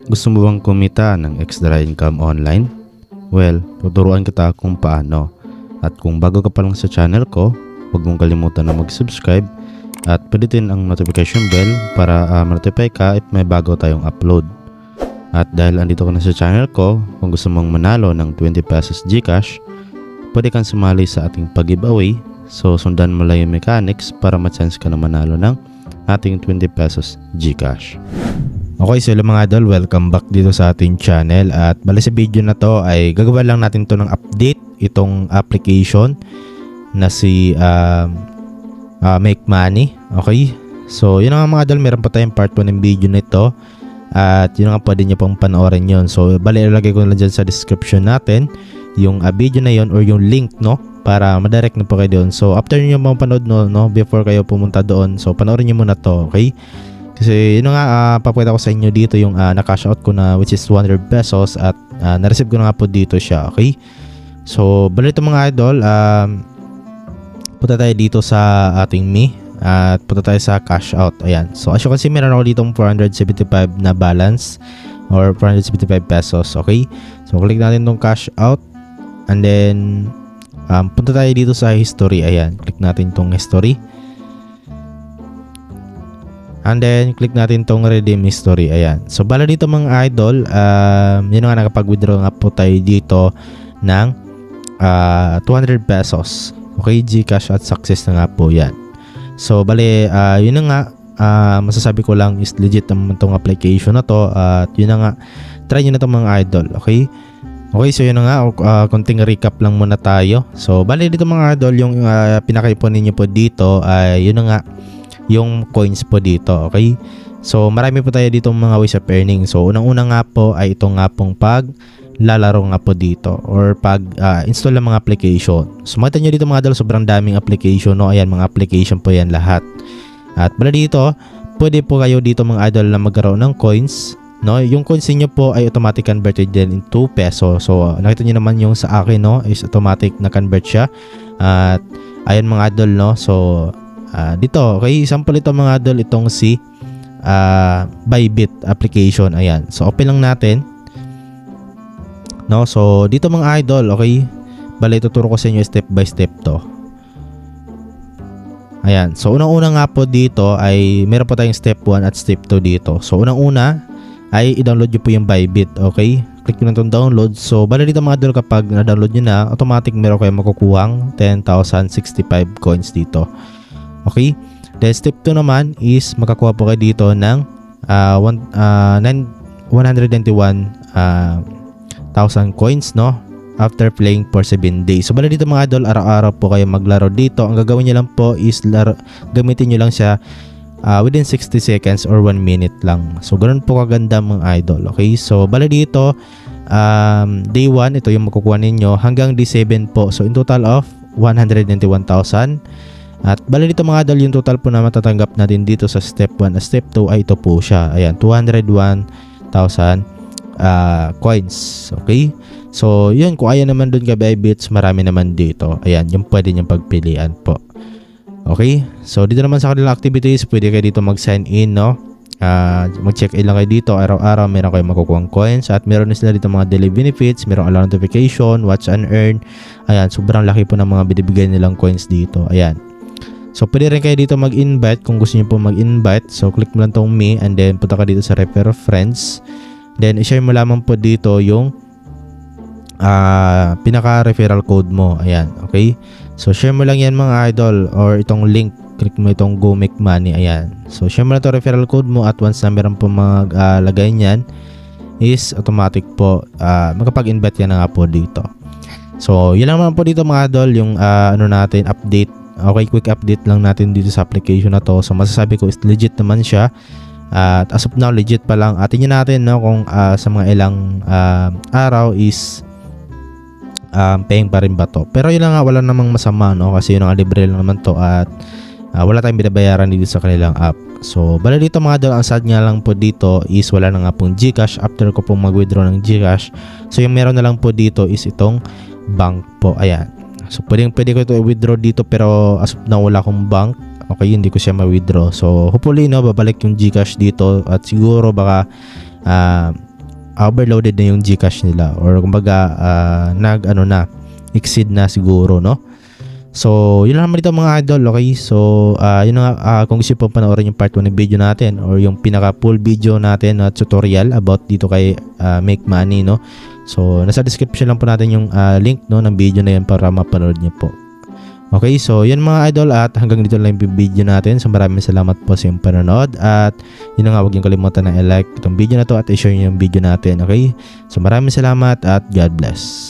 Gusto mo bang kumita ng extra income online? Well, tuturuan kita kung paano. At kung bago ka pa lang sa channel ko, huwag mong kalimutan na mag-subscribe at pindutin ang notification bell para ma-notify ka if may bago tayong upload. At dahil andito ka na sa channel ko, kung gusto mong manalo ng 20 pesos GCash, pwede kang sumali sa ating pag-giveaway. So sundan mo lang yung mechanics para ma-chance ka na manalo ng ating 20 pesos GCash. Okay, so mga idol, welcome back dito sa ating channel. At bali sa video na to ay gagawa lang natin to ng update itong application na si Make Money. Okay, so yun nga mga idol, meron pa tayong part 1 ng video nito at yun nga, pwede nyo pang panoorin yun. So bali ilagay ko lang dyan sa description natin yung video na yun or yung link, no, para madirect na po kayo doon. So after nyo mapanood, no, before kayo pumunta doon, so panoorin nyo muna to. Okay, kasi yun nga, papakita ko sa inyo dito yung na-cash out ko na, which is 200 pesos at na-receive ko na nga po dito siya. Okay, so balito mga idol, punta tayo dito sa ating Me at punta tayo sa cash out. Ayan, so as you can see, meron ako ditong 475 na balance or 475 pesos. Okay, so click natin tong cash out and then punta tayo dito sa history. Ayan, click natin tong history. And then, click natin tong redeem history. Ayan. So, bala dito mga idol, yun nga, nakapag-withdraw nga po tayo dito ng 200 pesos. Okay, GCash at success na nga po yan. So, bali, yun na nga, masasabi ko lang is legit naman tong application na to. At yun na nga, try nyo na tong mga idol. Okay? Okay, so yun na nga, konting recap lang muna tayo. So, bali dito mga idol, yung pinakaipon ninyo po dito ay yun na nga, yung coins po dito. Okay, so marami po tayo dito mga ways of earning. So unang-una nga po ay ito nga pong paglalaro nga po dito or pag install ng mga application. So makita nyo dito mga idol, sobrang daming application, no? Ayan, mga application po yan lahat. At bala dito, pwede po kayo dito mga idol na magkaroon ng coins, no? Yung coins niyo po ay automatic converted din into peso. So nakita nyo naman yung sa akin, no, is automatic na convert siya. At ayan mga idol, no, so dito, okay, sample ito mga idol, itong si Bybit application. Ayan, so open lang natin, no. So dito mga idol, okay, bali tuturo ko sa inyo step by step to. Ayan, so unang-una nga po dito ay meron po tayong step 1 at step 2 dito. So unang-una ay i-download nyo po yung Bybit. Okay, click nyo na itong download. So bali dito mga idol, kapag na-download nyo na, automatic meron kayo makukuhang 10,065 coins dito. Okay, then step 2 naman is makakuha po kayo dito ng 191,000 coins, no, after playing for 7 days. So bala dito mga idol, araw-araw po kayo maglaro dito. Ang gagawin nyo lang po is gamitin nyo lang siya within 60 seconds or 1 minute lang. So ganoon po kaganda mga idol. Okay, so bala dito day 1, ito yung makukuha ninyo hanggang day 7 po. So in total of 191,000. At bali dito mga idol, yung total po na matatanggap natin dito sa step 1 at step 2 ay ito po siya. Ayan, 201,000 coins. Okay, so yun, kung ayaw naman dun ka Bybits, marami naman dito. Ayan, yung pwede niyong pagpilian po. Okay, so dito naman sa kanilang activities, pwede kayo dito mag-sign in, no. Mag-check in lang kayo dito. Araw-araw meron kayo makukuha coins at meron sila dito mga daily benefits, meron alarm notification, watch and earn. Ayan, sobrang laki po ng mga binibigay nilang coins dito. Ayan, so pwede rin kayo dito mag-invite kung gusto niyo po mag-invite. So click mo lang tong Me and then punta ka dito sa refer friends. Then i-share mo lamang po dito yung pinaka-referral code mo. Ayan, okay, so share mo lang yan mga idol, or itong link, click mo itong Go Make Money. Ayan, so share mo lang itong referral code mo at once na meron po maglagay niyan is automatic po makapag-invite yan na nga po dito. So yun lang naman po dito mga idol, yung ano natin, update. Okay, quick update lang natin dito sa application na to. So masasabi ko is legit naman siya. At as of now, legit pa lang. Tingnan natin, no, kung sa mga ilang araw is paying pa rin ba to. Pero yun lang nga, wala namang masama, no, kasi yun nga, libre lang naman to at wala tayong binabayaran dito sa kanilang app. So bala dito mga idol, ang sad nga lang po dito is wala na nga pong GCash after ko pong mag-withdraw ng GCash. So yung meron na lang po dito is itong bank po. Ayan, so pwede ko ito i-withdraw dito, pero as of now wala akong bank. Okay, hindi ko siya ma-withdraw. So hopefully, no, babalik yung GCash dito at siguro baka overloaded na yung GCash nila, or kumbaga exceed na siguro, no? So, yun lang naman dito mga idol, okay? So, yun nga, kung gusto po panoorin yung part 1 ng video natin or yung pinaka full video natin na tutorial about dito kay Make Money, no? So, nasa description lang po natin yung link, no, ng video na yan para mapanood niyo po. Okay, so yun mga idol, at hanggang dito lang yung video natin. So, maraming salamat po sa iyong panonood, at yun nga, huwag niyong kalimutan na i-like itong video na to at i-share niyo yung video natin, okay? So, maraming salamat at God bless.